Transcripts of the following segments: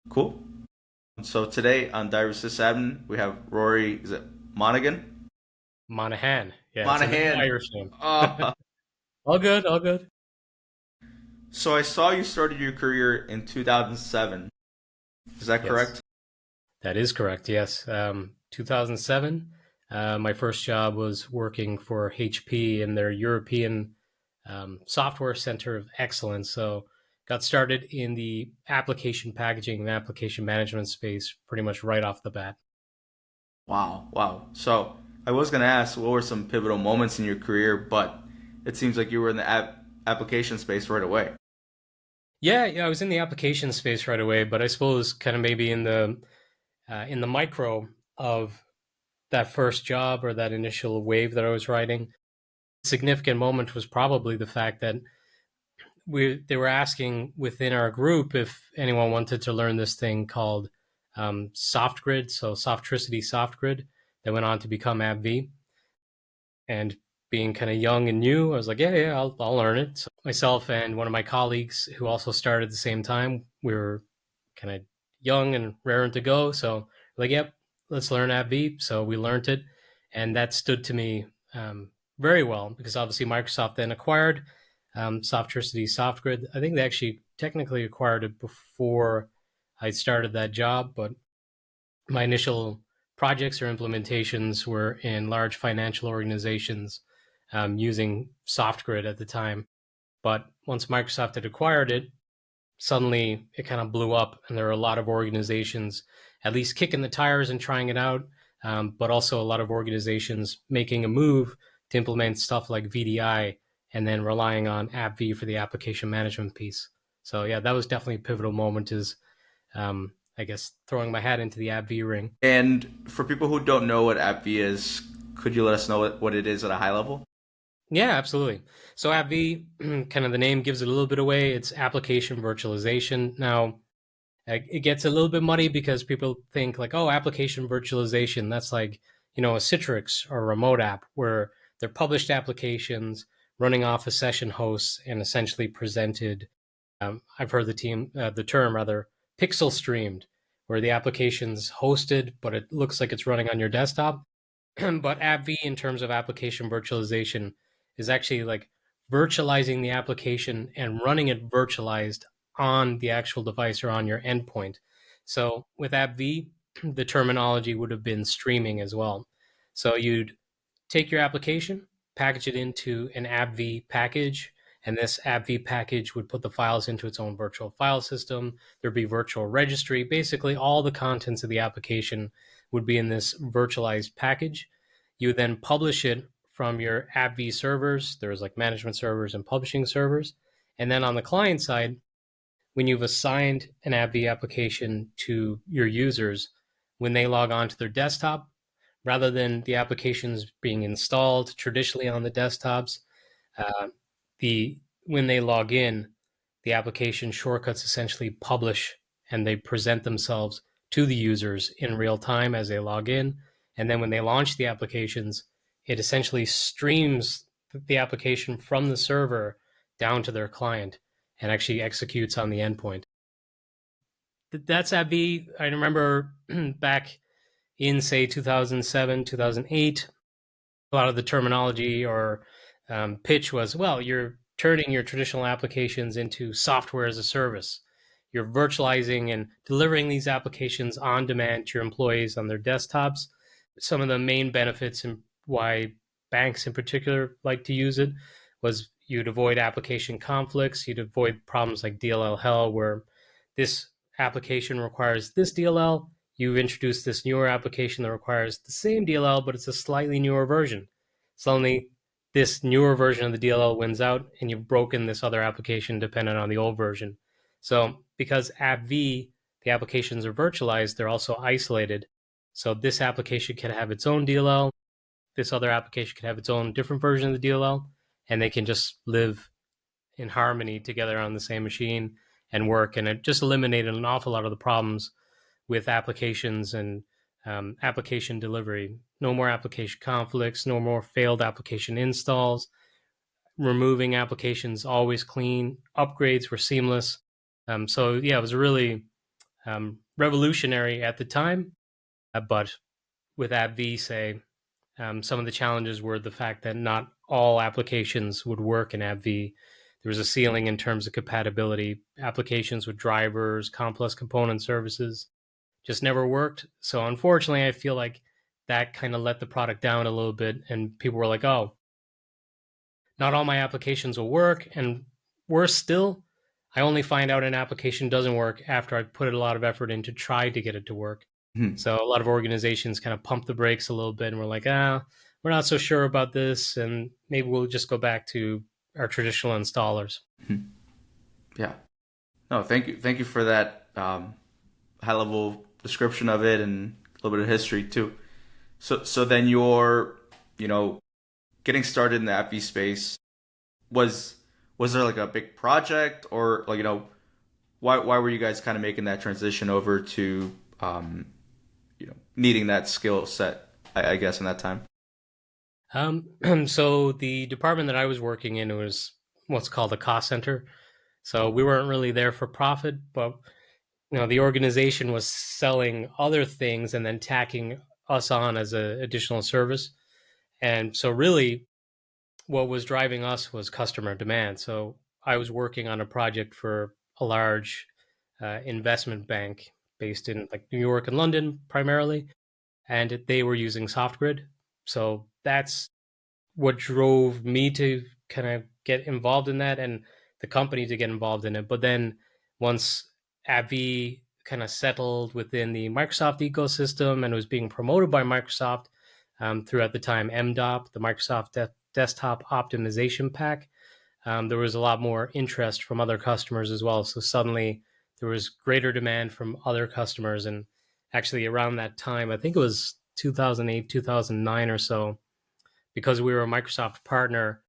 Cool. So today on Diary Admin, we have Rory, is it Monaghan? Monaghan. Yeah, it's an Monaghan. Irish name. Uh, All good, all good. so I saw you started your career in 2007. Is that Yes, correct? that is correct. Yes. 2007, my first job was working for HP in their European Software Center of Excellence. So, got started in the application packaging and application management space pretty much right off the bat. Wow, wow. So I was going to ask what were some pivotal moments in your career, but it seems like you were in the application space right away. Yeah, I was in the application space right away, but I suppose kind of maybe in the micro of that first job or that initial wave that I was riding, significant moment was probably the fact that they were asking within our group if anyone wanted to learn this thing called SoftGrid, so Softricity SoftGrid, that went on to become AbbVie. And being kind of young and new, I was like, yeah, I'll learn it. So myself and one of my colleagues who also started at the same time, we were kind of young and raring to go. So like, yep, let's learn AbbVie. So we learned it, and that stood to me very well because obviously Microsoft then acquired Softricity SoftGrid. I think they actually technically acquired it before I started that job, but my initial projects or implementations were in large financial organizations using SoftGrid at the time. But once Microsoft had acquired it, suddenly it kind of blew up, and there were a lot of organizations at least kicking the tires and trying it out, but also a lot of organizations making a move to implement stuff like VDI and then relying on AppV for the application management piece. So yeah, that was definitely a pivotal moment. Is I guess throwing my hat into the AppV ring. And for people who don't know what AppV is, could you let us know what it is at a high level? Yeah, absolutely. So AppV, kind of the name gives it a little bit away. It's application virtualization. Now, it gets a little bit muddy because people think like, oh, application virtualization, that's like, a Citrix or a remote app where they're published applications running off a session hosts and essentially presented. I've heard the term rather, pixel streamed, where the application's hosted, but it looks like it's running on your desktop. But AppV, in terms of application virtualization, is actually like virtualizing the application and running it virtualized on the actual device or on your endpoint. So with AppV, the terminology would have been streaming as well. So you'd take your application, package it into an AppV package, and this AppV package would put the files into its own virtual file system. There'd be virtual registry. Basically, all the contents of the application would be in this virtualized package. You then publish it from your AppV servers. There's like management servers and publishing servers. And then on the client side, when you've assigned an AppV application to your users, when they log on to their desktop, rather than the applications being installed traditionally on the desktops, uh, the when they log in, the application shortcuts essentially publish and they present themselves to the users in real time as they log in. And then when they launch the applications, it essentially streams the application from the server down to their client and actually executes on the endpoint. That's AbbVie. I remember back in, say, 2007, 2008, a lot of the terminology or pitch was, well, you're turning your traditional applications into software as a service. You're virtualizing and delivering these applications on demand to your employees on their desktops. Some of the main benefits and why banks in particular like to use it was you'd avoid application conflicts, you'd avoid problems like DLL hell, where this application requires this DLL, you introduce this newer application that requires the same DLL, but it's a slightly newer version. Suddenly, this newer version of the DLL wins out, and you've broken this other application dependent on the old version. So, because AppV, the applications are virtualized, they're also isolated. So, this application can have its own DLL, this other application can have its own different version of the DLL, and they can just live in harmony together on the same machine and work. And it just eliminated an awful lot of the problems with applications and application delivery. No more application conflicts, no more failed application installs, removing applications always clean, upgrades were seamless. So yeah, it was really revolutionary at the time. But with AppV, say, some of the challenges were the fact that not all applications would work in AppV. There was a ceiling in terms of compatibility. Applications with drivers, complex component services just never worked. So unfortunately, I feel like that kind of let the product down a little bit, and people were like, "Oh, not all my applications will work." And worse still, I only find out an application doesn't work after I've put a lot of effort in to try to get it to work. Mhm. So a lot of organizations kind of pump the brakes a little bit and we're like, we're not so sure about this, and maybe we'll just go back to our traditional installers. Mhm. Yeah. No, thank you for that high level description of it and a little bit of history too. So then you're, you know, getting started in the AppV space. Was was there like a big project, or like, why were you guys kind of making that transition over to needing that skill set, I guess, in that time? So the department that I was working in was what's called a cost center. So we weren't really there for profit, but the organization was selling other things and then tacking us on as an additional service. And so really what was driving us was customer demand. So I was working on a project for a large investment bank based in like New York and London primarily, and they were using SoftGrid. So that's what drove me to kind of get involved in that, and the company to get involved in it. But then once AbbVie kind of settled within the Microsoft ecosystem and was being promoted by Microsoft through at the time MDOP, the Microsoft Desktop Optimization Pack, there was a lot more interest from other customers as well. So suddenly there was greater demand from other customers. And actually, around that time, I think it was 2008, 2009 or so, because we were a Microsoft partner,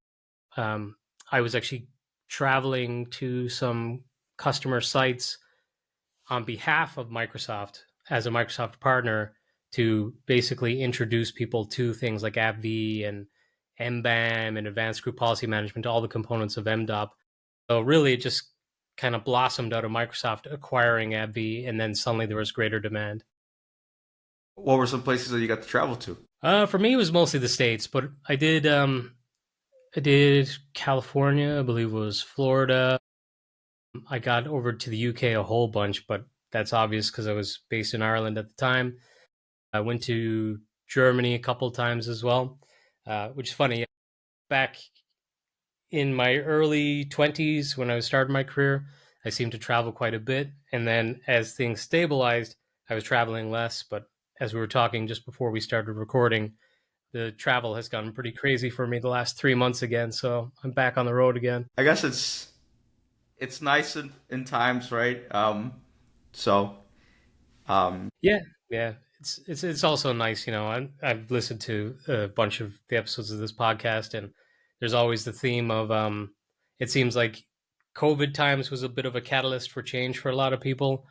um, I was actually traveling to some customer sites on behalf of Microsoft as a Microsoft partner to basically introduce people to things like AppV and MBAM and Advanced Group Policy Management, all the components of MDOP. So really, it just kind of blossomed out of Microsoft acquiring AbbVie, and then suddenly there was greater demand. What were some places that you got to travel to? For me, it was mostly the states, but I did California, I believe it was Florida. I got over to the UK a whole bunch, but that's obvious because I was based in Ireland at the time. I went to Germany a couple times as well, which is funny. Back in my early 20s, when I was starting my career, I seemed to travel quite a bit. And then as things stabilized, I was traveling less. But as we were talking just before we started recording, the travel has gotten pretty crazy for me the last 3 months again. So I'm back on the road again. I guess it's nice in times, right? So um, Yeah, yeah. It's also nice, I've listened to a bunch of the episodes of this podcast, and there's always the theme of it seems like COVID times was a bit of a catalyst for change for a lot of people.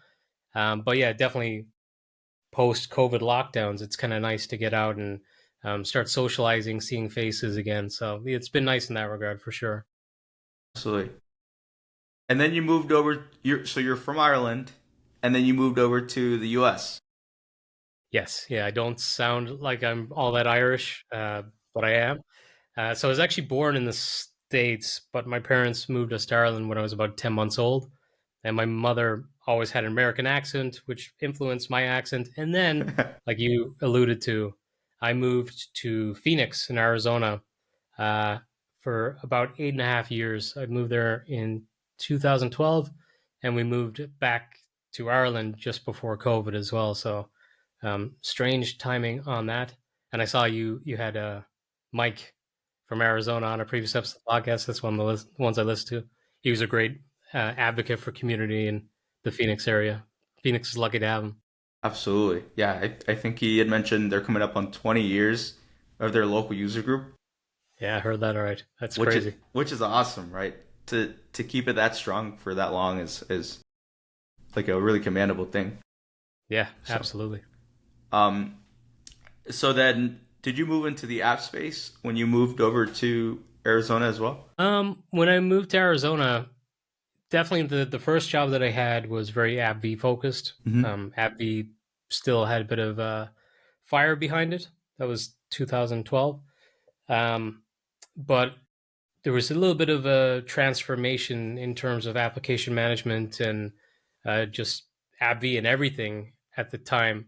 But yeah, definitely post COVID lockdowns, it's kind of nice to get out and start socializing, seeing faces again. So it's been nice in that regard for sure. absolutely. And then you moved over. You're from Ireland, and then you moved over to the U.S. Yes, yeah, I don't sound like I'm all that Irish, but I am. So I was actually born in the States, but my parents moved us to Ireland when I was about 10 months old. And my mother always had an American accent, which influenced my accent. And then, like you alluded to, I moved to Phoenix in Arizona uh, for about 8.5 years. I moved there in 2012, and we moved back to Ireland just before COVID as well. So strange timing on that. And I saw you had Mike from Arizona on a previous episode of the podcast. That's one of the ones I listened to. He was a great advocate for community in the Phoenix area. Phoenix is lucky to have him. Absolutely, yeah. I think he had mentioned they're coming up on 20 years of their local user group, Yeah, I heard that. All right, that's which is crazy. which is awesome, right? To keep it that strong for that long is like a really commendable thing. Yeah, So, absolutely. um, so then, did you move into the app space when you moved over to Arizona as well? When I moved to Arizona, definitely the first job that I had was very AppV focused. Hmm. AppV still had a bit of fire behind it. That was 2012. Um, but there was a little bit of a transformation in terms of application management and just AppV and everything at the time.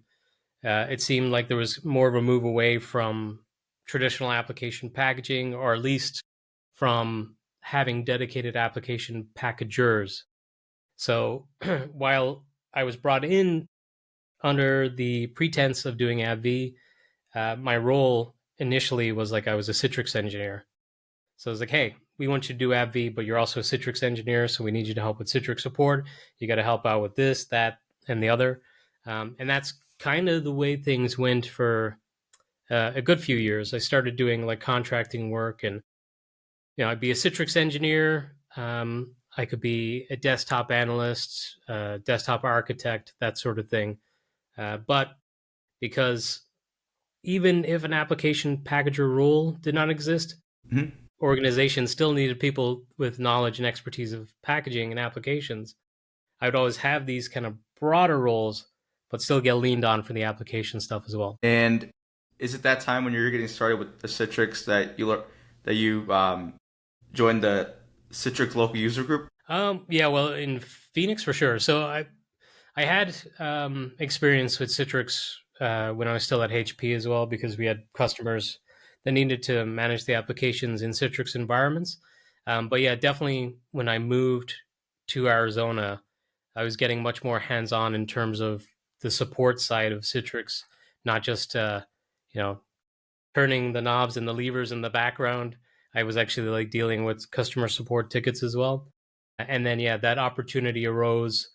It seemed like there was more of a move away from traditional application packaging, or at least from having dedicated application packagers. So while I was brought in under the pretense of doing AppV, my role initially was like I was a Citrix engineer. So I was like, hey, we want you to do AppV, but you're also a Citrix engineer, so we need you to help with Citrix support. You got to help out with this, that, and the other. And that's kind of the way things went for a good few years. I started doing like contracting work, and I'd be a Citrix engineer. I could be a desktop analyst, desktop architect, that sort of thing. But because even if an application packager role did not exist, Hmm. organizations still needed people with knowledge and expertise of packaging and applications. I would always have these kind of broader roles, but still get leaned on for the application stuff as well. And is it that time when you were getting started with the Citrix that you joined the Citrix local user group? Yeah, well, in Phoenix for sure. So I had experience with Citrix when I was still at HP as well, because we had customers that needed to manage the applications in Citrix environments. But yeah, definitely when I moved to Arizona, I was getting much more hands on in terms of the support side of Citrix, not just you know turning the knobs and the levers in the background. I was actually like dealing with customer support tickets as well. And then yeah, that opportunity arose.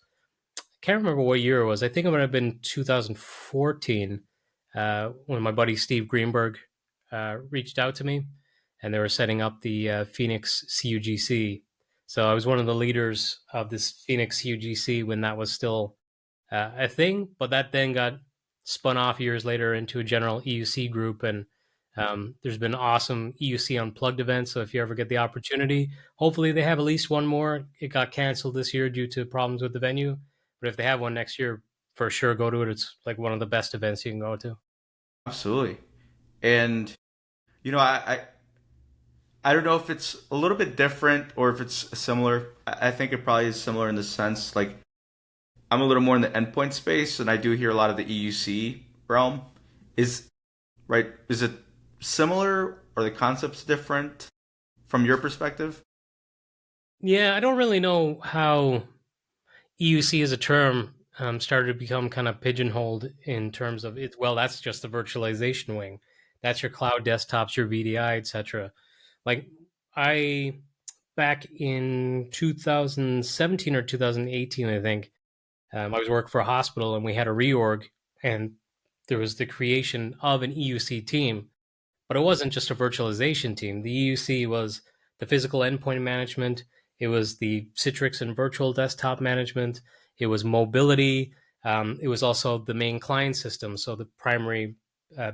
Can't remember what year it was. I think it might have been 2014 when my buddy Steve Greenberg reached out to me, and they were setting up the Phoenix CUGC. So I was one of the leaders of this Phoenix CUGC when that was still a thing, but that then got spun off years later into a general EUC group. And there's been awesome EUC Unplugged events. So if you ever get the opportunity, hopefully they have at least one more. It got canceled this year due to problems with the venue, but if they have one next year, for sure go to it. It's like one of the best events you can go to. Absolutely. And you know, I don't know if it's a little bit different or if it's similar. I think it probably is similar in the sense like I'm a little more in the endpoint space, and I do hear a lot of the EUC realm. Is right? Is it similar or the concepts different from your perspective? Yeah, I don't really know how EUC as a term started to become kind of pigeonholed in terms of it. Well, that's just the virtualization wing. That's your cloud desktops, your VDI, etc. Like I back in 2017 or 2018, I think I was working for a hospital and we had a reorg, and there was the creation of an EUC team, but it wasn't just a virtualization team. The EUC was the physical endpoint management, it was the Citrix and virtual desktop management, it was mobility, it was also the main client system. So the primary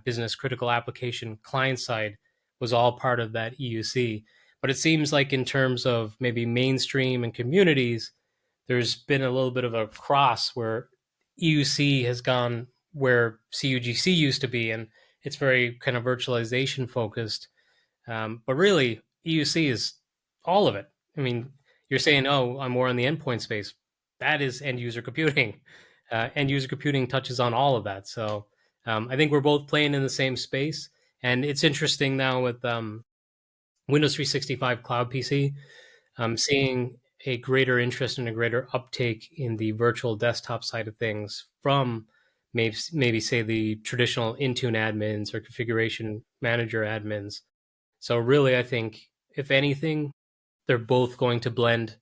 business critical application client side was all part of that EUC. But it seems like in terms of maybe mainstream and communities, there's been a little bit of a cross where EUC has gone where CUGC used to be, and it's very kind of virtualization focused. But really, EUC is all of it. I mean, you're saying, oh, I'm more in the endpoint space. That is end user computing. End user computing touches on all of that. So I think we're both playing in the same space. And it's interesting now with Windows 365 Cloud PC. I'm seeing a greater interest and a greater uptake in the virtual desktop side of things from maybe say the traditional Intune admins or configuration manager admins. So really, I think if anything, they're both going to blend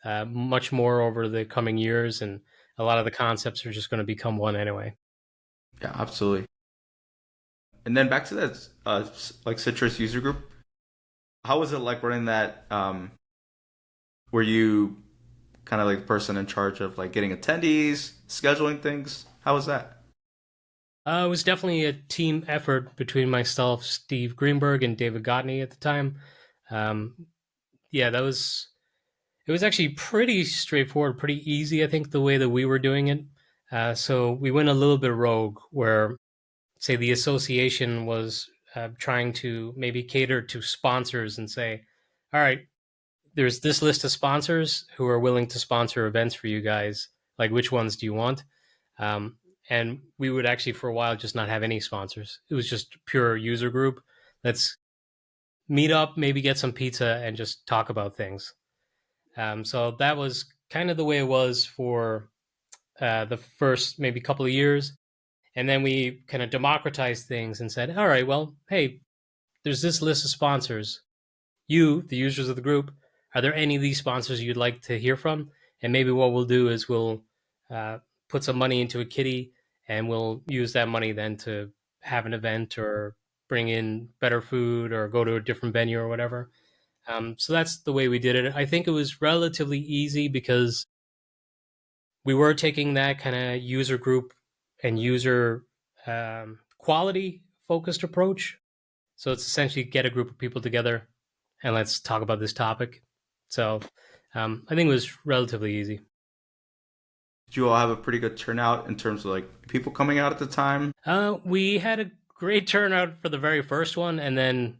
much more over the coming years, and a lot of the concepts are just going to become one anyway. Yeah, absolutely. And then back to that like Citrus user group. How was it like running that? Were you kind of like the person in charge of like getting attendees, scheduling things? How was that? It was definitely a team effort between myself, Steve Greenberg, and David Gotney at the time. Um, yeah, that was. It was actually pretty straightforward, pretty easy, I think, the way that we were doing it. So we went a little bit rogue, where, say, the association was trying to maybe cater to sponsors and say, all right, there's this list of sponsors who are willing to sponsor events for you guys. Like, which ones do you want? Um, and we would actually, for a while, just not have any sponsors. It was just pure user group. Let's meet up, maybe get some pizza, and just talk about things. So that was kind of the way it was for the first maybe couple of years. And then we kind of democratized things and said, all right, well, hey, there's this list of sponsors. You, the users of the group, are there any of these sponsors you'd like to hear from? And maybe what we'll do is we'll uh, put some money into a kitty, and we'll use that money then to have an event or bring in better food or go to a different venue or whatever. So that's the way we did it. I think it was relatively easy because we were taking that kind of user group and user quality focused approach. So it's essentially get a group of people together and let's talk about this topic. So I think it was relatively easy. Did you all have a pretty good turnout in terms of like people coming out at the time? We had a great turnout for the very first one, and then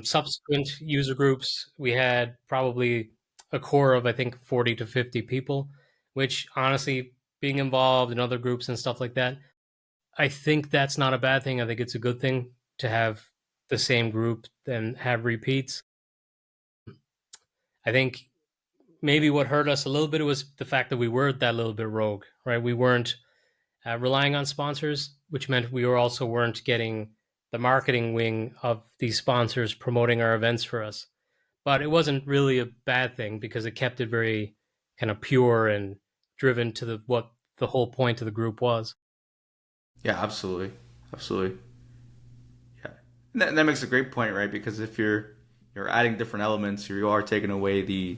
subsequent user groups, we had probably a core of, I think, 40 to 50 people, which honestly, being involved in other groups and stuff like that, I think that's not a bad thing. I think it's a good thing to have the same group and have repeats. I think maybe what hurt us a little bit was the fact that we were that little bit rogue, right? We weren't relying on sponsors, which meant we were also weren't getting the marketing wing of these sponsors promoting our events for us. But it wasn't really a bad thing because it kept it very kind of pure and driven to the what the whole point of the group was. Yeah, absolutely, absolutely. Yeah, and that makes a great point, right? Because if you're adding different elements, you are taking away the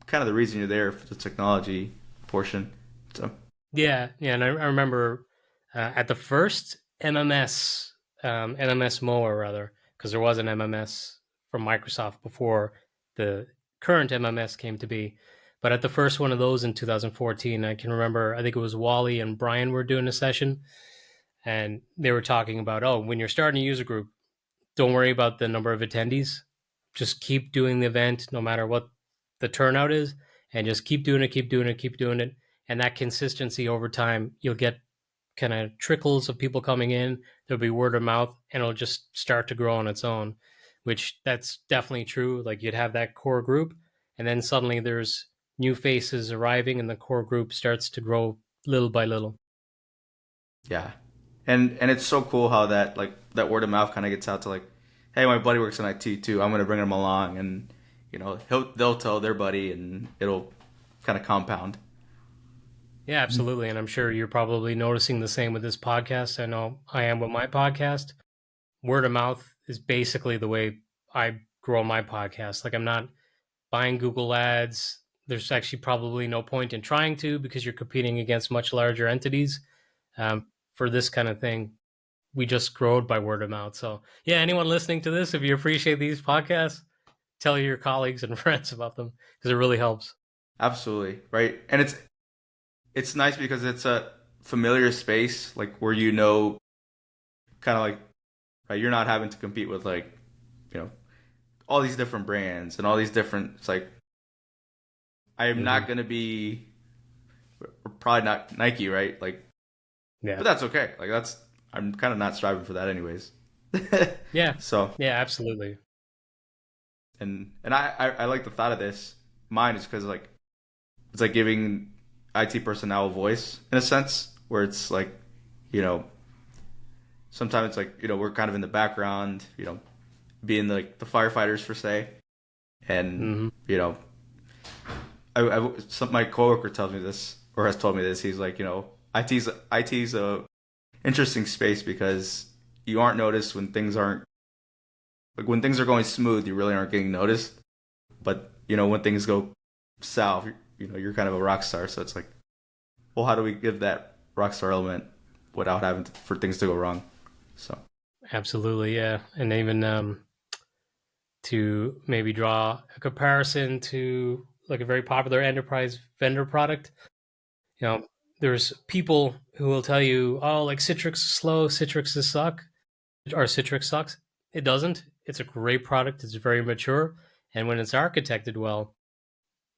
kind of the reason you're there for the technology portion. So Yeah, yeah, and I remember at the first MMS, MMS or rather, because there was an MMS from Microsoft before the current MMS came to be. But at the first one of those in 2014, I can remember, I think it was Wally and Brian were doing a session, and they were talking about, oh, when you're starting a user group, don't worry about the number of attendees. Just keep doing the event no matter what the turnout is, and just keep doing it, keep doing it, keep doing it. And that consistency over time, you'll get kind of trickles of people coming in. There'll be word of mouth, and it'll just start to grow on its own, which that's definitely true. Like you'd have that core group, and then suddenly there's new faces arriving, and the core group starts to grow little by little. yeah, and it's so cool how that like that word of mouth kind of gets out to like, hey, my buddy works in IT too. I'm gonna bring him along, and they'll tell their buddy, and it'll kind of compound. Yeah, absolutely. And I'm sure you're probably noticing the same with this podcast. I know I am with my podcast. Word of mouth is basically the way I grow my podcast. Like I'm not buying Google ads. There's actually probably no point in trying to because you're competing against much larger entities. For this kind of thing, we just grow it by word of mouth. So, yeah, anyone listening to this, if you appreciate these podcasts, tell your colleagues and friends about them because it really helps. Absolutely, right. And it's nice because it's a familiar space, like where kind of like right, you're not having to compete with like you know all these different brands and all these different. It's like I am Hmm. not gonna be probably not Nike, right? Like, Yeah. but that's okay. Like that's I'm kind of not striving for that anyways. Yeah. So Yeah, absolutely. and I like the thought of this. Mine is because like it's like giving IT personnel a voice in a sense where it's like you know sometimes it's like we're kind of in the background, being like the firefighters per se, and Hmm. you know my coworker tells me this or has told me this. He's like IT's a interesting space because you aren't noticed when things aren't like when things are going smooth, you really aren't getting noticed. But when things go south, you're kind of a rock star. So it's like, well, how do we give that rock star element without for things to go wrong? So Absolutely. Yeah. And even to maybe draw a comparison to like a very popular enterprise vendor product. You know, there's people who will tell you, oh, like Citrix is slow, Citrix is suck, or Citrix sucks. It doesn't. It's a great product. It's very mature. And when it's architected well,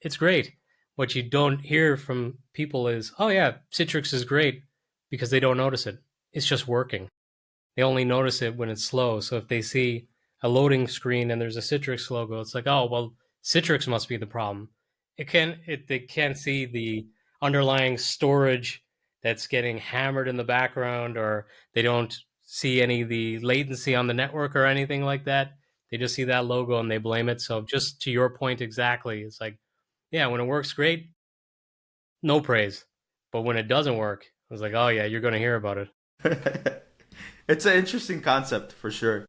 it's great. What you don't hear from people is, oh, yeah, Citrix is great because they don't notice it. It's just working. They only notice it when it's slow. So if they see a loading screen and there's a Citrix logo, it's like, oh, well, Citrix must be the problem. They can't see the underlying storage that's getting hammered in the background, or they don't see any of the latency on the network or anything like that. They just see that logo and they blame it. So just to your point exactly, it's like, yeah, when it works great, no praise. But when it doesn't work, I was like, oh yeah, you're going to hear about it. It's an interesting concept for sure.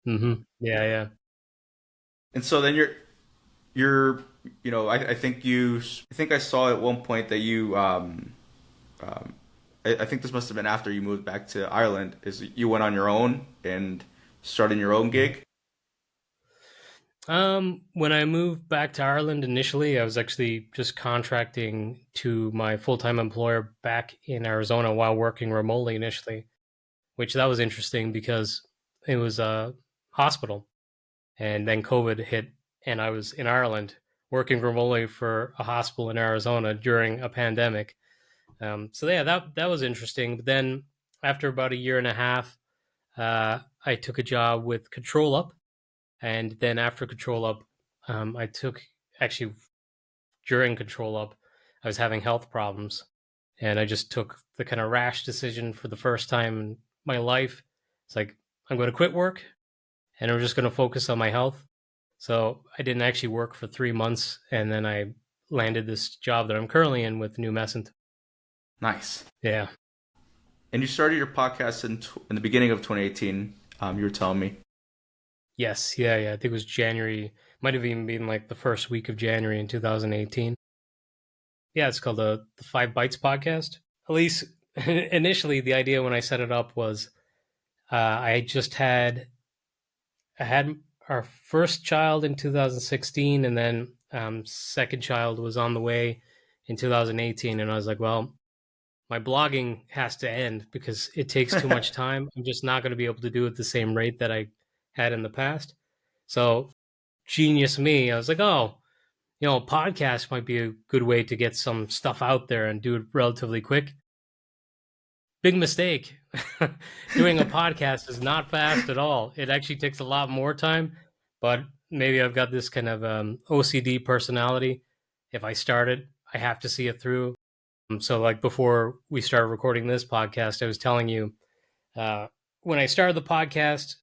Yeah, yeah. And so then you're I think I think I saw at one point that you um I think this must have been after you moved back to Ireland, is you went on your own and started your own gig. When I moved back to Ireland initially, I was actually just contracting to my full-time employer back in Arizona while working remotely initially, which that was interesting because it was a hospital, and then COVID hit, and I was in Ireland working remotely for a hospital in Arizona during a pandemic. So yeah, that was interesting. But then after about a year and a half, I took a job with Control Up, and then after Control Up, I took actually during Control Up, I was having health problems, and I just took the kind of rash decision for the first time in my life. It's like I'm going to quit work, and I'm just going to focus on my health. So I didn't actually work for 3 months, and then I landed this job that I'm currently in with New Messent. Nice. Yeah. And you started your podcast in the beginning of 2018. You were telling me. Yes. Yeah. Yeah. I think it was January. Might have even been like the first week of January in 2018. Yeah, it's called the Five Bytes podcast. At least initially, the idea when I set it up was I had our first child in 2016, and then second child was on the way in 2018, and I was like, well, my blogging has to end because it takes too much time. I'm just not going to be able to do it the same rate that I had in the past. So, genius me, I was like, oh, a podcast might be a good way to get some stuff out there and do it relatively quick. Big mistake. Doing a podcast is not fast at all. It actually takes a lot more time, but maybe I've got this kind of OCD personality. If I start it, I have to see it through. So, like before we started recording this podcast, I was telling you uh, when I started the podcast,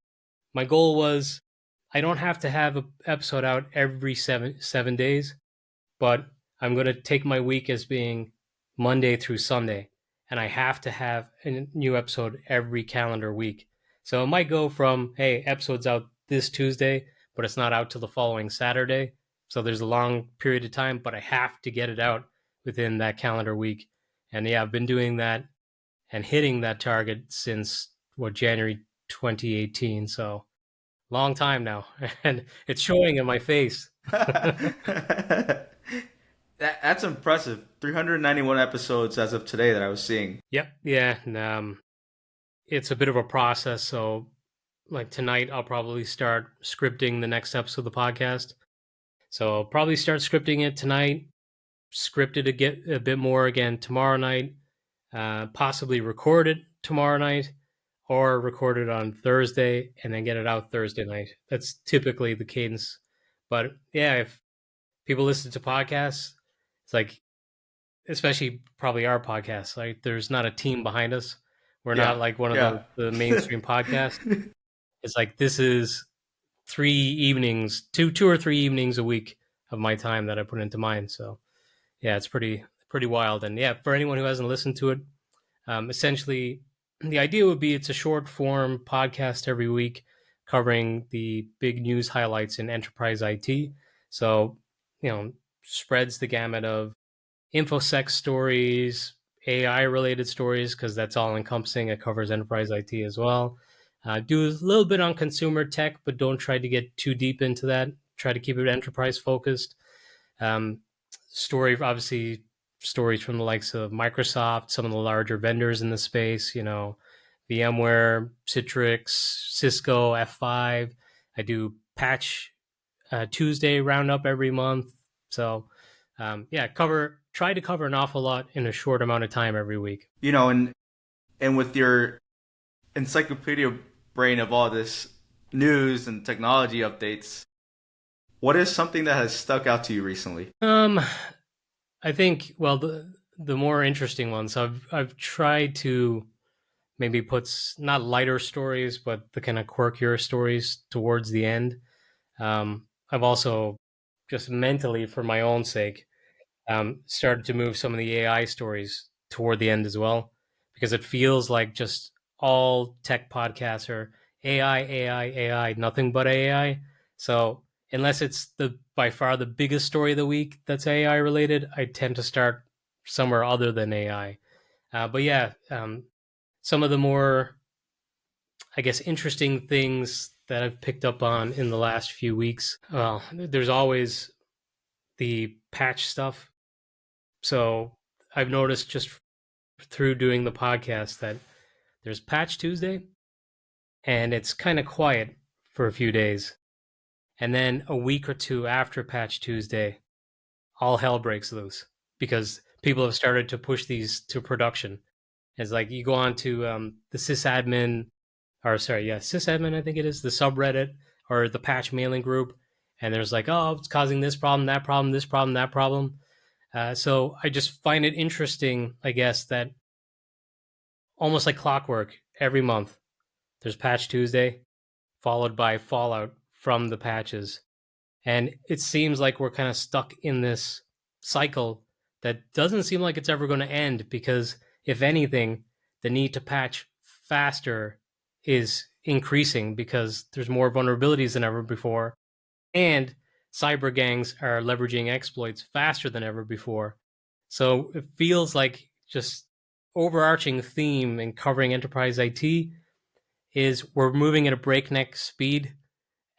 my goal was I don't have to have an episode out every seven days, but I'm going to take my week as being Monday through Sunday, and I have to have a new episode every calendar week. So it might go from, hey, episode's out this Tuesday, but it's not out till the following Saturday. So there's a long period of time, but I have to get it out within that calendar week. And yeah, I've been doing that and hitting that target since January 2018. So long time now, and it's showing in my face. That's impressive. 391 episodes as of today that I was seeing. Yep. Yeah. And, it's a bit of a process. So, like tonight, I'll probably start scripting the next episode of the podcast. So, I'll probably start scripting it tonight, script it a bit more again tomorrow night, possibly record it tomorrow night, or record it on Thursday and then get it out Thursday night. That's typically the cadence. But yeah, if people listen to podcasts, it's like, especially probably our podcast, like there's not a team behind us. We're not Yeah, like one of yeah. the mainstream podcasts. It's like this is 3 evenings, two or three evenings a week of my time that I put into mine. So yeah, it's pretty wild. And yeah, for anyone who hasn't listened to it, essentially the idea would be it's a short form podcast every week covering the big news highlights in enterprise IT. So spreads the gamut of infosec stories, AI related stories, because that's all encompassing. It covers enterprise IT as well. Do a little bit on consumer tech, but don't try to get too deep into that. Try to keep it enterprise focused. Um, story, obviously, stories from the likes of Microsoft, some of the larger vendors in the space, VMware, Citrix, Cisco, F5. I do patch Tuesday roundup every month. So, yeah, try to cover an awful lot in a short amount of time every week. And with your encyclopedia brain of all this news and technology updates, what is something that has stuck out to you recently? Um, I think well the more interesting ones I've tried to maybe put not lighter stories but the kind of quirkier stories towards the end. I've also just mentally for my own sake started to move some of the AI stories toward the end as well, because it feels like just all tech podcasts are AI, AI, AI, nothing but AI. So unless it's the by far the biggest story of the week that's AI related, I tend to start somewhere other than AI. But yeah, some of the more, I guess, interesting things that I've picked up on in the last few weeks. Well, there's always the patch stuff. So I've noticed just through doing the podcast that there's Patch Tuesday and it's kind of quiet for a few days. And then a week or two after Patch Tuesday, all hell breaks loose because people have started to push these to production. It's like you go on to the sysadmin, or sorry, yeah, sysadmin, I think it is, the subreddit or the patch mailing group. And there's like, oh, it's causing this problem, that problem, this problem, that problem. So I just find it interesting, I guess, that almost like clockwork, every month there's Patch Tuesday, followed by fallout from the patches. And it seems like we're kind of stuck in this cycle that doesn't seem like it's ever going to end because, if anything, the need to patch faster is increasing because there's more vulnerabilities than ever before. And cyber gangs are leveraging exploits faster than ever before. So it feels like just overarching theme in covering enterprise IT is we're moving at a breakneck speed,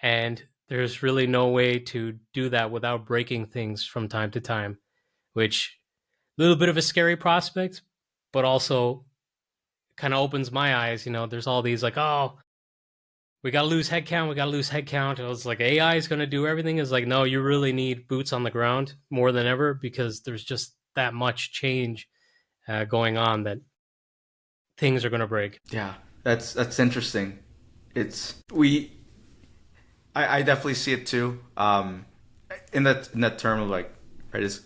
and there's really no way to do that without breaking things from time to time, which a little bit of a scary prospect, but also kind of opens my eyes. There's all these like, oh, we got to lose headcount. We got to lose headcount. It was like AI is going to do everything. It's like, no, you really need boots on the ground more than ever because there's just that much change going on that things are going to break. Yeah, that's interesting. It's we I definitely see it too. In that term of like, right, it's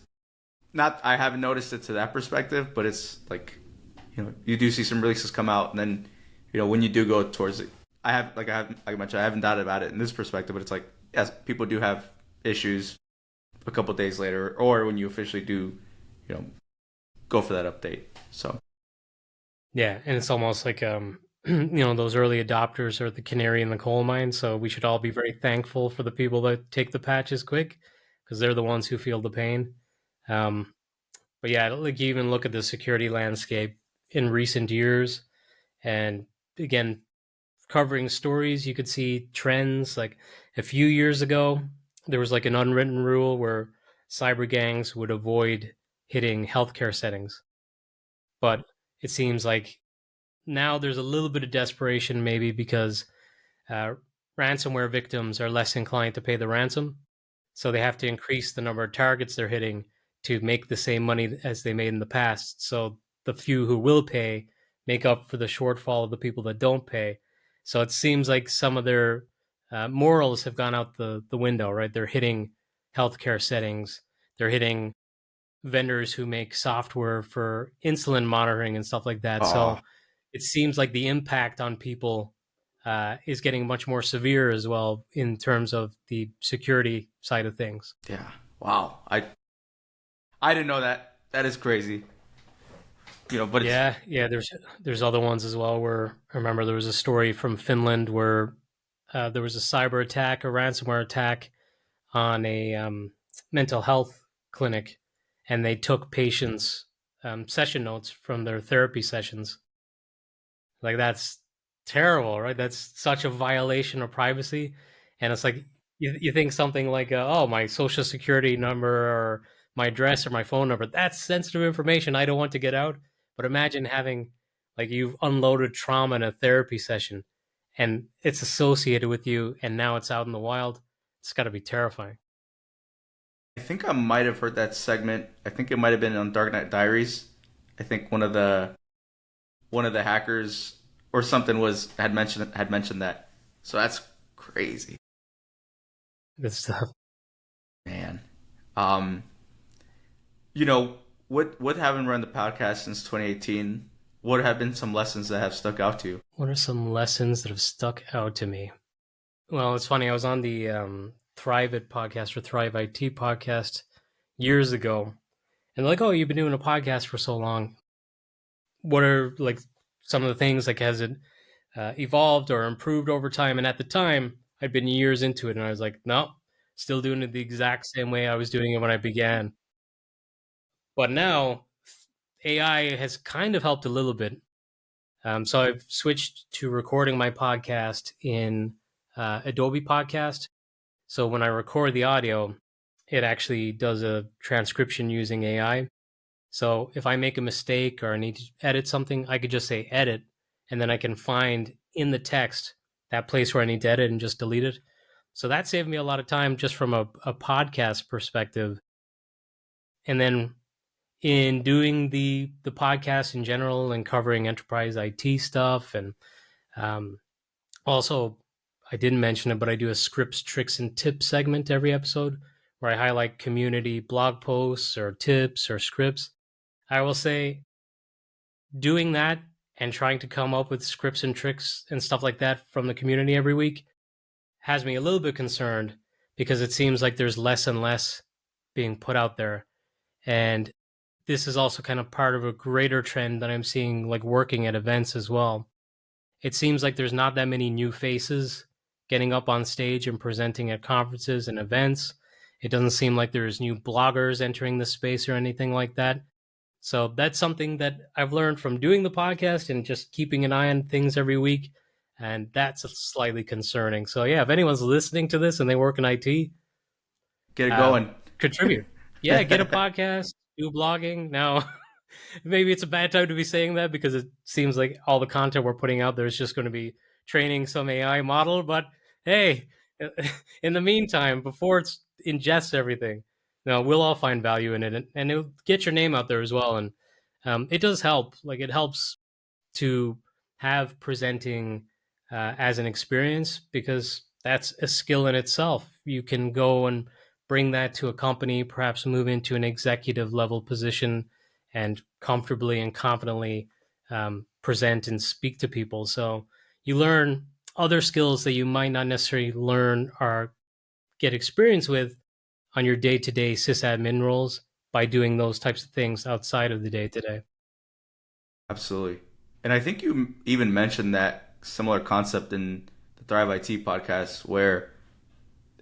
not, I haven't noticed it to that perspective, but it's like, you do see some releases come out, and then, when you do go towards it, like I mentioned, I haven't thought about it in this perspective, but it's like, yes, people do have issues a couple days later, or when you officially do, you know, go for that update. So Yeah, and it's almost like those early adopters are the canary in the coal mine. So we should all be very thankful for the people that take the patches quick because they're the ones who feel the pain. Um, but yeah, like you even look at the security landscape in recent years, and again, covering stories, you could see trends. Like a few years ago, there was like an unwritten rule where cyber gangs would avoid hitting healthcare settings, but it seems like now there's a little bit of desperation, maybe because uh, ransomware victims are less inclined to pay the ransom. So they have to increase the number of targets they're hitting to make the same money as they made in the past. So the few who will pay make up for the shortfall of the people that don't pay. So it seems like some of their morals have gone out the window, right? They're hitting healthcare settings, they're hitting vendors who make software for insulin monitoring and stuff like that. oh So it seems like the impact on people is getting much more severe as well in terms of the security side of things. yeah, wow, I didn't know that. That is crazy. But it's Yeah, yeah. There's other ones as well. Where I remember there was a story from Finland where there was a cyber attack, a ransomware attack on a mental health clinic, and they took patients' session notes from their therapy sessions. Like that's terrible, right? That's such a violation of privacy. And it's like you think something like, oh, my social security number or my address or my phone number, that's sensitive information I don't want to get out. But imagine having like you've unloaded trauma in a therapy session and it's associated with you and now it's out in the wild. It's got to be terrifying. I think I might have heard that segment. I think it might have been on Dark Knight Diaries. I think one of the hackers or something was had mentioned that. So that's crazy, This stuff. man. Um, you know, what having run the podcast since 2018, what have been some lessons that have stuck out to you? What are some lessons that have stuck out to me? Well, it's funny. I was on the Thrive It podcast or Thrive IT podcast years ago, and they're like, "Oh, you've been doing a podcast for so long. What are like some of the things like has it evolved or improved over time?" And at the time, I'd been years into it, and I was like, "No, still doing it the exact same way I was doing it when I began." But now AI has kind of helped a little bit. So I've switched to recording my podcast in Adobe Podcast. So when I record the audio, it actually does a transcription using AI. So if I make a mistake or I need to edit something, I could just say edit, and then I can find in the text that place where I need to edit and just delete it. So that saved me a lot of time just from a podcast perspective. And then in doing the podcast in general and covering enterprise IT stuff, and um, also I didn't mention it, but I do a scripts, tricks, and tips segment every episode where I highlight community blog posts or tips or scripts. I will say doing that and trying to come up with scripts and tricks and stuff like that from the community every week has me a little bit concerned because it seems like there's less and less being put out there. And this is also kind of part of a greater trend that I'm seeing like working at events as well. It seems like there's not that many new faces getting up on stage and presenting at conferences and events. It doesn't seem like there's new bloggers entering the space or anything like that. So that's something that I've learned from doing the podcast and just keeping an eye on things every week. And that's slightly concerning. So, yeah, if anyone's listening to this and they work in IT, Get it um, going. contribute. Yeah, get a podcast, do blogging. Now, maybe it's a bad time to be saying that because it seems like all the content we're putting out there is just going to be training some AI model. But hey, in the meantime, before it ingests everything, no, we'll all find value in it, and it'll get your name out there as well. And it does help. Like it helps to have presenting as an experience because that's a skill in itself. You can go and bring that to a company, perhaps move into an executive level position and comfortably and confidently present and speak to people. So you learn other skills that you might not necessarily learn or get experience with on your day-to-day sysadmin roles by doing those types of things outside of the day-to-day. Absolutely. And I think you even mentioned that similar concept in the Thrive IT podcast where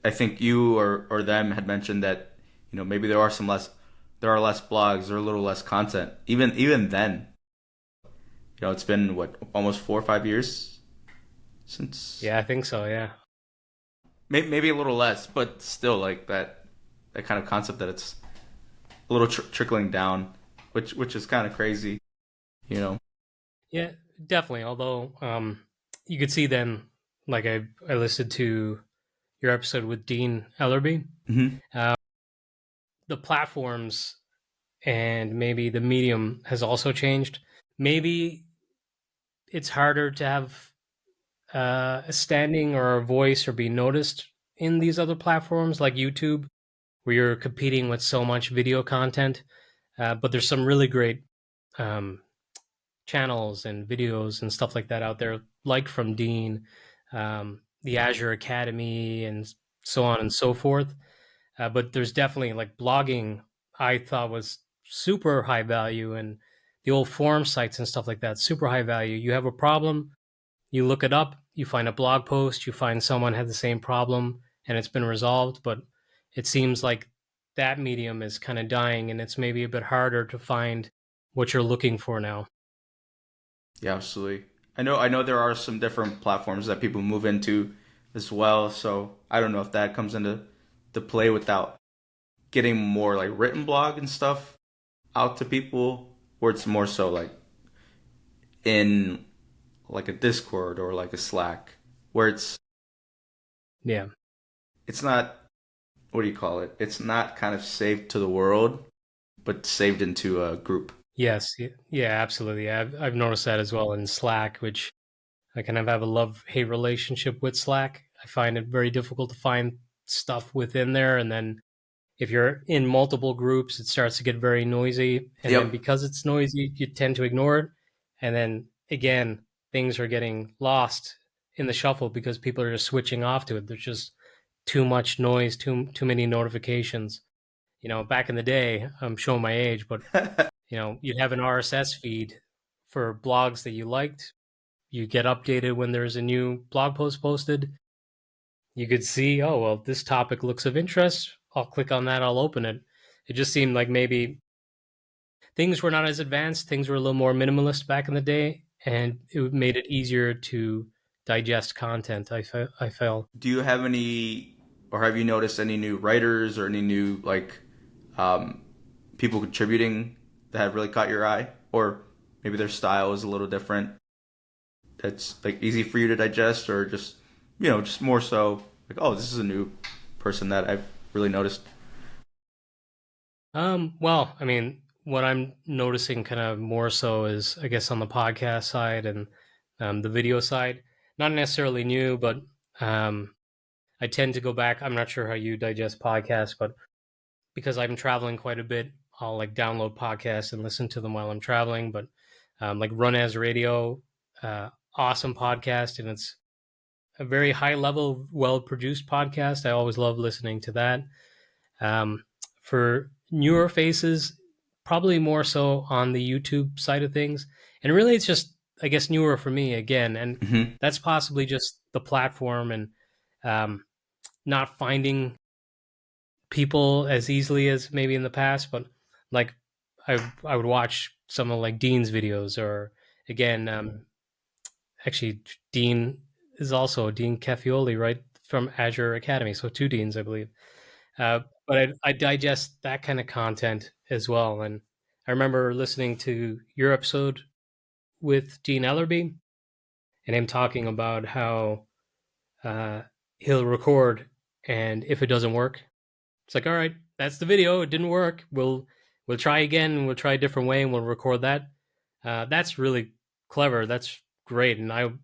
I think you or them had mentioned that, maybe there are less blogs, there are a little less content. Even then, it's been what, almost 4 or 5 years since, Yeah, I think so. Yeah. maybe a little less, but still like that kind of concept that it's a little trickling down, which is kind of crazy, you know. Yeah, definitely. Although you could see then, like I listened to your episode with Dean Ellerby, Hmm. uh, the platforms and maybe the medium has also changed. Maybe it's harder to have a standing or a voice or be noticed in these other platforms like YouTube, where you're competing with so much video content. But there's some really great um, channels and videos and stuff like that out there, like from Dean, the Azure Academy, and so on and so forth. But there's definitely like blogging, I thought was super high value, and the old forum sites and stuff like that, super high value. You have a problem, you look it up, you find a blog post, you find someone had the same problem and it's been resolved. But it seems like that medium is kind of dying and it's maybe a bit harder to find what you're looking for now. Yeah, absolutely. I know there are some different platforms that people move into as well. So I don't know if that comes into to play without getting more like written blog and stuff out to people, where it's more so like in like a Discord or like a Slack, where Yeah. it's not, what do you call it? It's not kind of saved to the world, but saved into a group. Yes. Yeah, absolutely. I've noticed that as well in Slack, which I kind of have a love-hate relationship with Slack. I find it very difficult to find stuff within there, and then if you're in multiple groups, it starts to get very noisy. And then Yep. because it's noisy, you tend to ignore it. And then again, things are getting lost in the shuffle because people are just switching off to it. There's just too much noise, too many notifications. Back in the day, I'm showing my age, but you'd have an RSS feed for blogs that you liked. You get updated when there's a new blog post posted. You could see, oh, well, this topic looks of interest. I'll click on that, I'll open it. It just seemed like maybe things were not as advanced, things were a little more minimalist back in the day, and it made it easier to digest content. I felt. Do you have any, or have you noticed any new writers or any new like um, people contributing that have really caught your eye, or maybe their style is a little different? That's like easy for you to digest, or just just more so like, oh, this is a new person that I've really noticed. Well, I mean, what I'm noticing kind of more so is, I guess, on the podcast side and the video side, not necessarily new, but um, I tend to go back. I'm not sure how you digest podcasts, but because I'm traveling quite a bit, I'll like download podcasts and listen to them while I'm traveling. But like Run As Radio, awesome podcast, and it's a very high level, well produced podcast. I always love listening to that. Um, for newer faces, probably more so on the YouTube side of things. And really, it's just, I guess, newer for me again. And Hmm. that's possibly just the platform and um, not finding people as easily as maybe in the past. But like, I would watch some of like Dean's videos or again, actually, Dean is also Dean Caffioli, right? From Azure Academy. So two Deans, I believe. But I digest that kind of content as well. And I remember listening to your episode with Dean Ellerby and him talking about how uh, he'll record, and if it doesn't work, it's like, all right, that's the video. It didn't work. We'll try again. We'll try a different way, and we'll record that. That's really clever. That's great. And I'm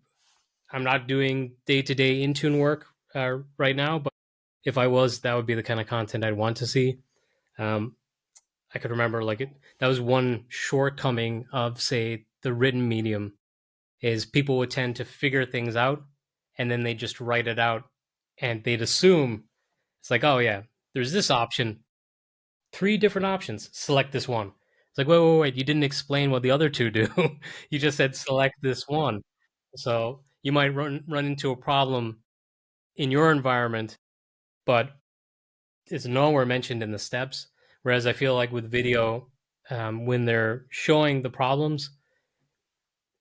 not doing day to day Intune work right now, but if I was, that would be the kind of content I'd want to see. Um, I could remember that was one shortcoming of say the written medium is people would tend to figure things out and then they just write it out and they'd assume it's like, oh yeah, there's this option, three different options, select this one. It's like, wait, you didn't explain what the other two do. You just said select this one. So you might run into a problem in your environment, but it's nowhere mentioned in the steps. Whereas I feel like with video, when they're showing the problems,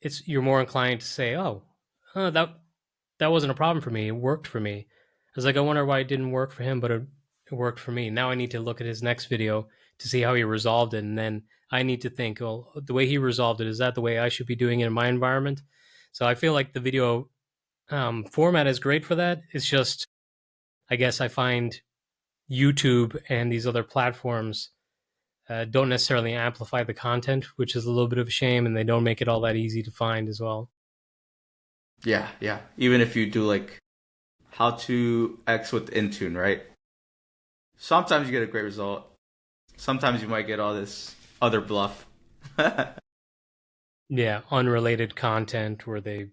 it's you're more inclined to say, "Oh, that wasn't a problem for me. It worked for me." I was like, I wonder why it didn't work for him, but it worked for me. Now I need to look at his next video to see how he resolved it, and then I need to think, well, the way he resolved it, is that the way I should be doing it in my environment? So I feel like the video format is great for that. It's just, I guess I find YouTube and these other platforms don't necessarily amplify the content, which is a little bit of a shame, and they don't make it all that easy to find as well. Yeah, yeah. Even if you do like how to X with Intune, right? Sometimes you get a great result. Sometimes you might get all this other bluff. Yeah, unrelated content where they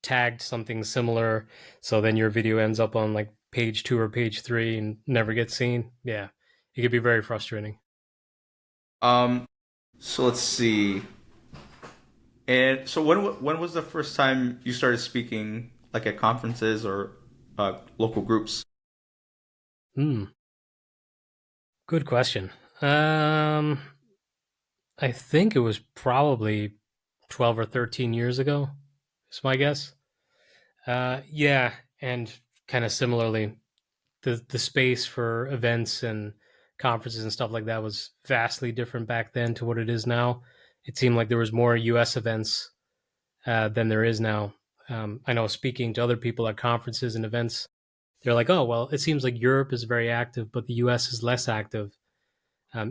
tagged something similar, so then your video ends up on like page 2 or page 3 and never gets seen. Yeah, it could be very frustrating. um, so let's see. And so when was the first time you started speaking like at conferences or local groups? Hmm, good question. Um, I think it was probably 12 or 13 years ago. is my guess. Yeah, and kind of similarly, the space for events and conferences and stuff like that was vastly different back then to what it is now. It seemed like there was more U.S. events than there is now. I know speaking to other people at conferences and events, they're like, "Oh, well, it seems like Europe is very active, but the U.S. is less active."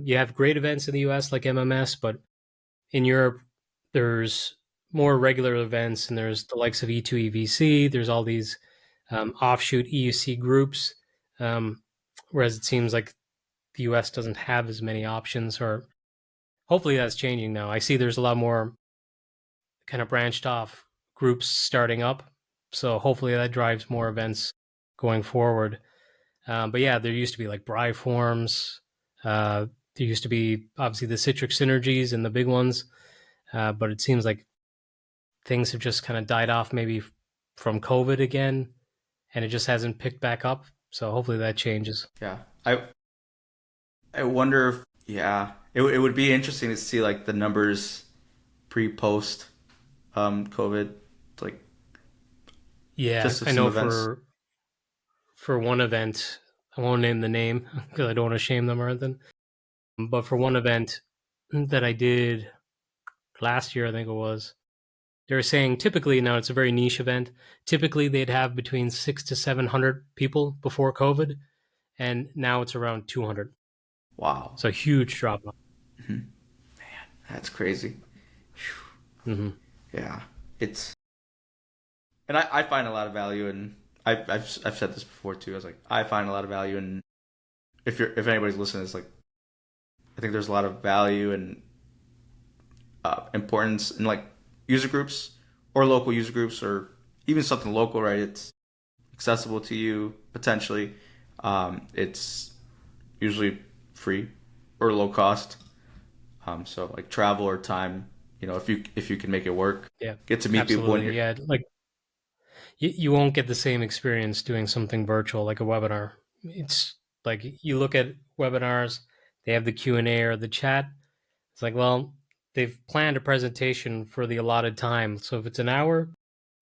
You have great events in the U.S. like MMS, but in Europe, there's more regular events, and there's the likes of E2 EVC. There's all these offshoot EUC groups, um, whereas it seems like the US doesn't have as many options, or hopefully that's changing now. I see there's a lot more kind of branched off groups starting up. So hopefully that drives more events going forward. But yeah, there used to be like Bri forums. There used to be obviously the Citrix synergies and the big ones. But it seems like things have just kind of died off maybe from COVID again, and it just hasn't picked back up. So hopefully that changes. Yeah, I wonder if yeah, it would be interesting to see like the numbers pre post COVID, like Yeah, just of I some know events. for one event, I won't name the name because I don't want to shame them or anything. But for one event that I did last year, I think it was, they were saying typically now it's a very niche event. Typically they'd have between 600 to 700 people before COVID, and now it's around 200. Wow, So huge drop off. that's crazy. Mm-hmm. Yeah, it's and I find a lot of value in I've said this before too. I was like I find a lot of value in if anybody's listening, it's like I think there's a lot of value and importance in like user groups or local user groups or even something local, right? It's accessible to you potentially. It's usually free or low cost. So like travel or time, if you can make it work, Yeah, get to meet people when absolutely. you're. Yeah, like you won't get the same experience doing something virtual like a webinar. It's like you look at webinars, they have the Q&A or the chat. It's like, well, they've planned a presentation for the allotted time. So if it's an hour,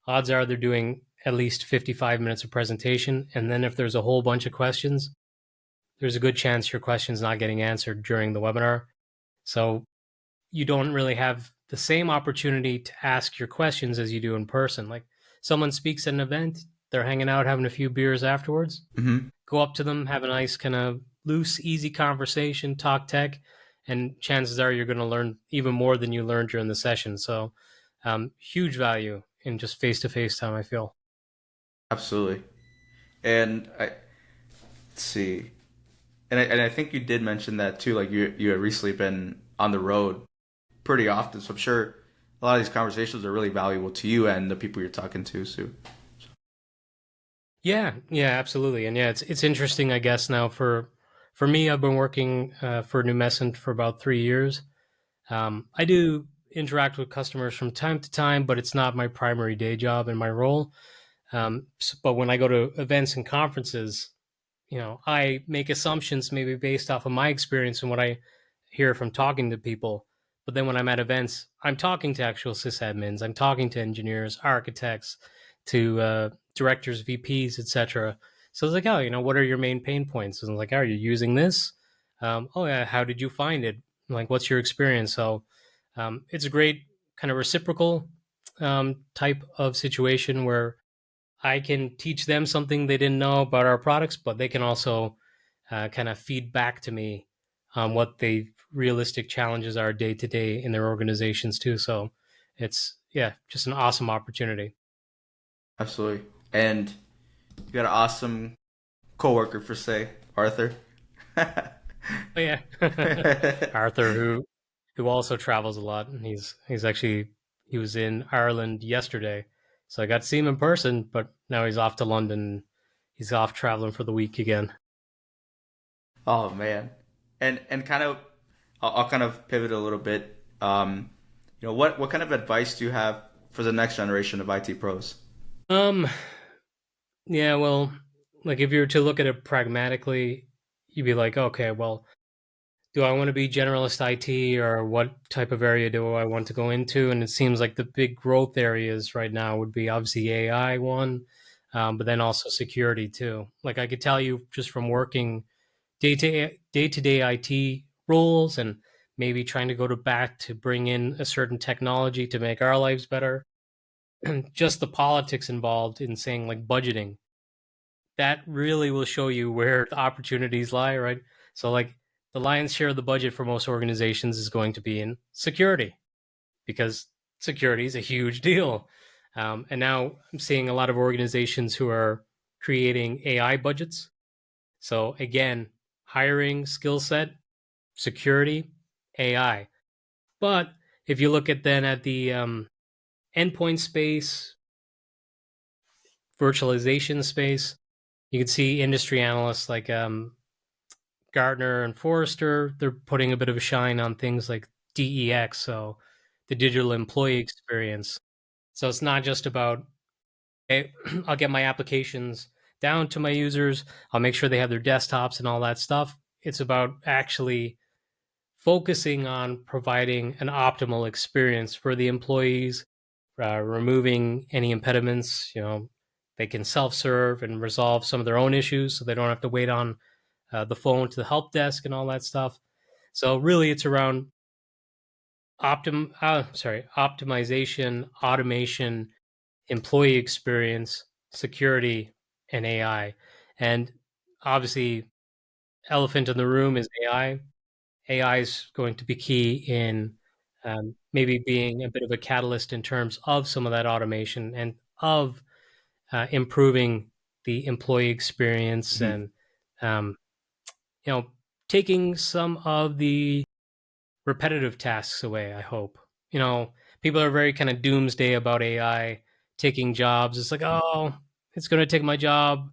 odds are they're doing at least 55 minutes of presentation. And then if there's a whole bunch of questions, there's a good chance your question's not getting answered during the webinar. So you don't really have the same opportunity to ask your questions as you do in person. Like someone speaks at an event, they're hanging out, having a few beers afterwards. Hmm. Go up to them, have a nice kind of loose, easy conversation, talk tech, and chances are you're going to learn even more than you learned during the session. So, huge value in just face to face time, I feel. Absolutely. And let's see, and I think you did mention that too. Like you had recently been on the road pretty often, so I'm sure a lot of these conversations are really valuable to you and the people you're talking to. So Yeah, yeah, absolutely, and yeah, it's interesting. I guess now for me, I've been working for Numescent for about 3 years. I do interact with customers from time to time, but it's not my primary day job and my role. But when I go to events and conferences, I make assumptions maybe based off of my experience and what I hear from talking to people. But then when I'm at events, I'm talking to actual sysadmins, I'm talking to engineers, architects, to directors, VPs, etc. So it's like, oh, what are your main pain points? And like, are you using this? Oh yeah, how did you find it? Like, what's your experience? So it's a great kind of reciprocal type of situation where I can teach them something they didn't know about our products, but they can also kind of feed back to me on what the realistic challenges are day to day in their organizations too. So it's yeah, just an awesome opportunity. absolutely, and you got an awesome coworker for say Arthur. But yeah, Arthur, who also travels a lot, and he's actually he was in Ireland yesterday, so I got to see him in person. But now he's off to London. He's off traveling for the week again. Oh man, and kind of, I'll kind of pivot a little bit. What kind of advice do you have for the next generation of IT pros? Um, Yeah, well, like if you were to look at it pragmatically, you'd be like, okay, well, do I want to be generalist IT, or what type of area do I want to go into? And it seems like the big growth areas right now would be obviously AI one, but then also security too. Like I could tell you just from working day to day IT roles and maybe trying to go to back to bring in a certain technology to make our lives better. Just the politics involved in saying like budgeting, that really will show you where the opportunities lie, right? So like the lion's share of the budget for most organizations is going to be in security because security is a huge deal. And now I'm seeing a lot of organizations who are creating AI budgets. So again, hiring skill set, security, AI. But if you look at then at the endpoint space, virtualization space, you can see industry analysts like Gartner and Forrester. They're putting a bit of a shine on things like DEX, so the digital employee experience. So it's not just about, hey, I'll get my applications down to my users, I'll make sure they have their desktops and all that stuff. It's about actually focusing on providing an optimal experience for the employees, removing any impediments. They can self-serve and resolve some of their own issues, so they don't have to wait on the phone to the help desk and all that stuff. So really, it's around optimization, automation, employee experience, security, and AI. And obviously, elephant in the room is AI. AI is going to be key in maybe being a bit of a catalyst in terms of some of that automation and of improving the employee experience Hmm. and um, you know taking some of the repetitive tasks away. I hope. People are very kind of doomsday about AI taking jobs. It's like, oh, it's going to take my job.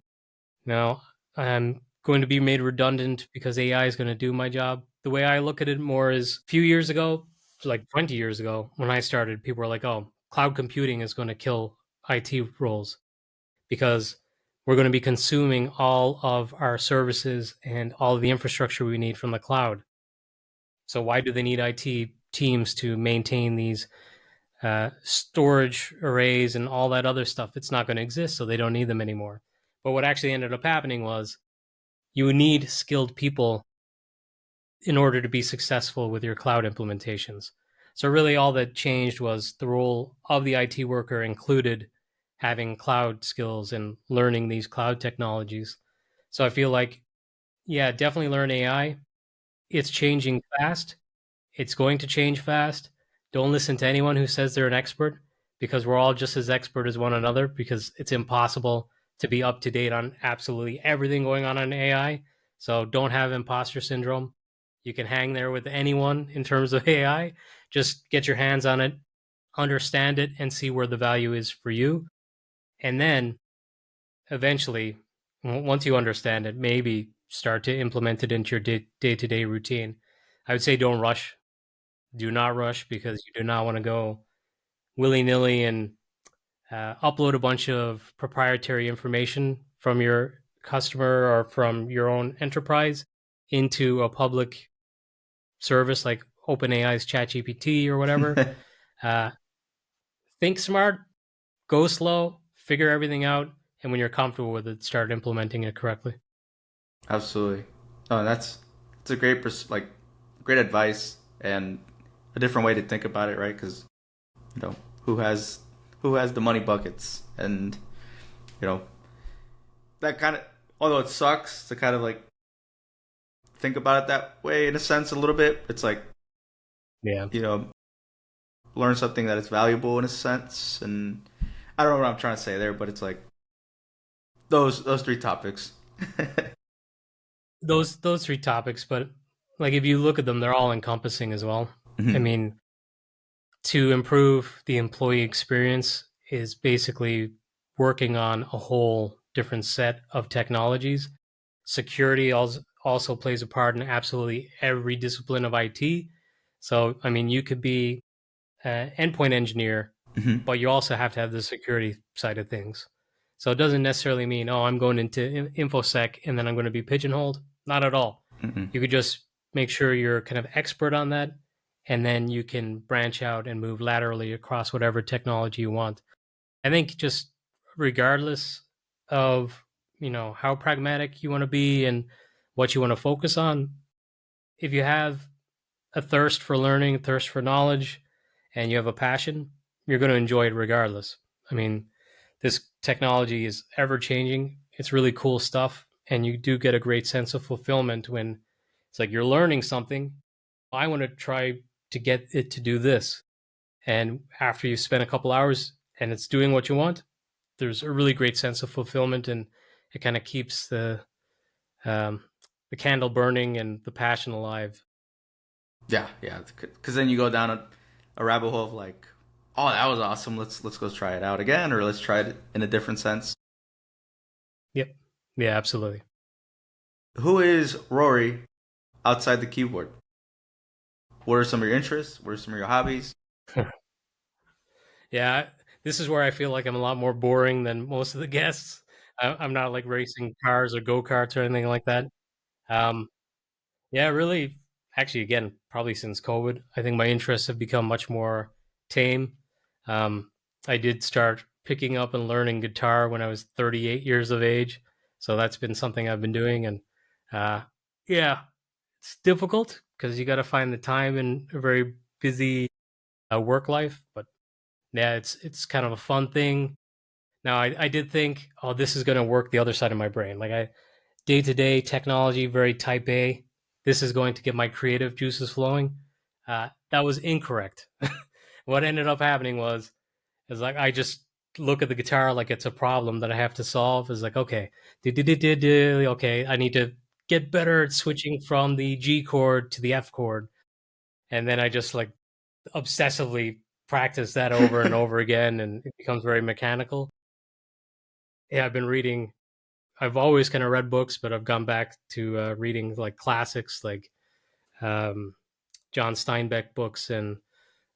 No, I'm going to be made redundant because AI is going to do my job. The way I look at it more is a few years ago, like 20 years ago, when I started, people were like, oh, cloud computing is going to kill IT roles because we're going to be consuming all of our services and all of the infrastructure we need from the cloud. So why do they need IT teams to maintain these storage arrays and all that other stuff? It's not going to exist, so they don't need them anymore. But what actually ended up happening was you need skilled people in order to be successful with your cloud implementations. So really all that changed was the role of the IT worker included having cloud skills and learning these cloud technologies. So I feel like, yeah, definitely learn AI. It's changing fast. It's going to change fast. Don't listen to anyone who says they're an expert because we're all just as expert as one another because it's impossible to be up to date on absolutely everything going on in AI. So don't have imposter syndrome. You can hang there with anyone in terms of AI. Just get your hands on it, understand it, and see where the value is for you. And then eventually, once you understand it, maybe start to implement it into your day to day routine. I would say don't rush. Do not rush because you do not want to go willy nilly and upload a bunch of proprietary information from your customer or from your own enterprise into a public service like OpenAI's ChatGPT or whatever. Uh, think smart, go slow, figure everything out, and when you're comfortable with it, start implementing it correctly. Absolutely. Oh, that's a great great advice and a different way to think about it, right? Because you know who has who has the money buckets, and you know that kind of, although it sucks to kind of like think about it that way in a sense a little bit. It's like, Yeah. you know, learn something that is valuable in a sense, and I don't know what I'm trying to say there, but it's like those three topics. Those three topics, but like if you look at them, they're all encompassing as well. I Hmm. mean, to improve the employee experience is basically working on a whole different set of technologies. Security also plays a part in absolutely every discipline of IT. So, I mean, you could be an endpoint engineer, Hmm. but you also have to have the security side of things. So it doesn't necessarily mean, oh, I'm going into InfoSec and then I'm going to be pigeonholed. Not at all. Hmm. You could just make sure you're kind of expert on that, and then you can branch out and move laterally across whatever technology you want. I think just regardless of, how pragmatic you want to be and what you want to focus on, if you have a thirst for learning, a thirst for knowledge, and you have a passion, you're going to enjoy it regardless. I mean, this technology is ever changing. It's really cool stuff, and you do get a great sense of fulfillment when it's like you're learning something. I want to try to get it to do this. And after you spend a couple hours and it's doing what you want, there's a really great sense of fulfillment, and it kind of keeps um, the candle burning and the passion alive. Yeah, yeah. Because then you go down a rabbit hole of like, oh, that was awesome. Let's go try it out again, or let's try it in a different sense. Yep. Yeah, absolutely. Who is Rory outside the keyboard? What are some of your interests? What are some of your hobbies? Yeah, this is where I feel like I'm a lot more boring than most of the guests. I'm not like racing cars or go karts or anything like that. Um, yeah, really, actually, again, probably since COVID, I think my interests have become much more tame. Um, I did start picking up and learning guitar when I was 38 years of age, so that's been something I've been doing, and uh, yeah, it's difficult because you got to find the time in a very busy work life, but yeah, it's kind of a fun thing. Now, I did think, oh, this is going to work the other side of my brain. Like I day to day technology, very type A. This is going to get my creative juices flowing. That was incorrect. What ended up happening was, is like I just look at the guitar like it's a problem that I have to solve. Is like, okay, okay, I need to get better at switching from the G chord to the F chord, and then I just like obsessively practice that over and over again, and it becomes very mechanical. Yeah, I've been reading. I've always kind of read books, but I've gone back to reading like classics, like um, John Steinbeck books and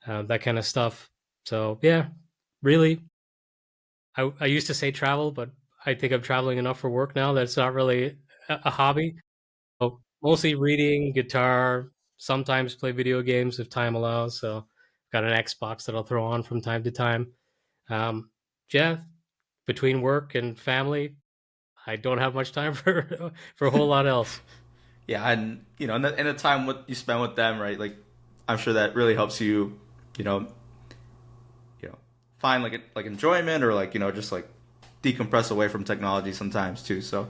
that kind of stuff. So yeah, really, I used to say travel, but I think I'm traveling enough for work now that it's not really a hobby. So mostly reading, guitar, sometimes play video games if time allows. So got an Xbox that I'll throw on from time to time. Um, yeah, between work and family, I don't have much time for a whole lot else. Yeah, and in the time what you spend with them, right? Like, I'm sure that really helps you, you know, you know, find like enjoyment or like just like decompress away from technology sometimes too. So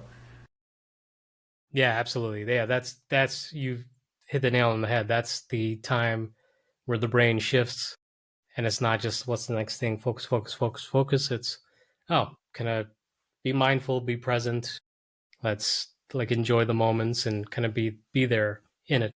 Yeah, absolutely. Yeah, that's you hit the nail on the head. That's the time where the brain shifts, and it's not just what's the next thing. Focus, focus, focus, focus. It's kind of be mindful, be present. Let's like enjoy the moments and kind of be there in it.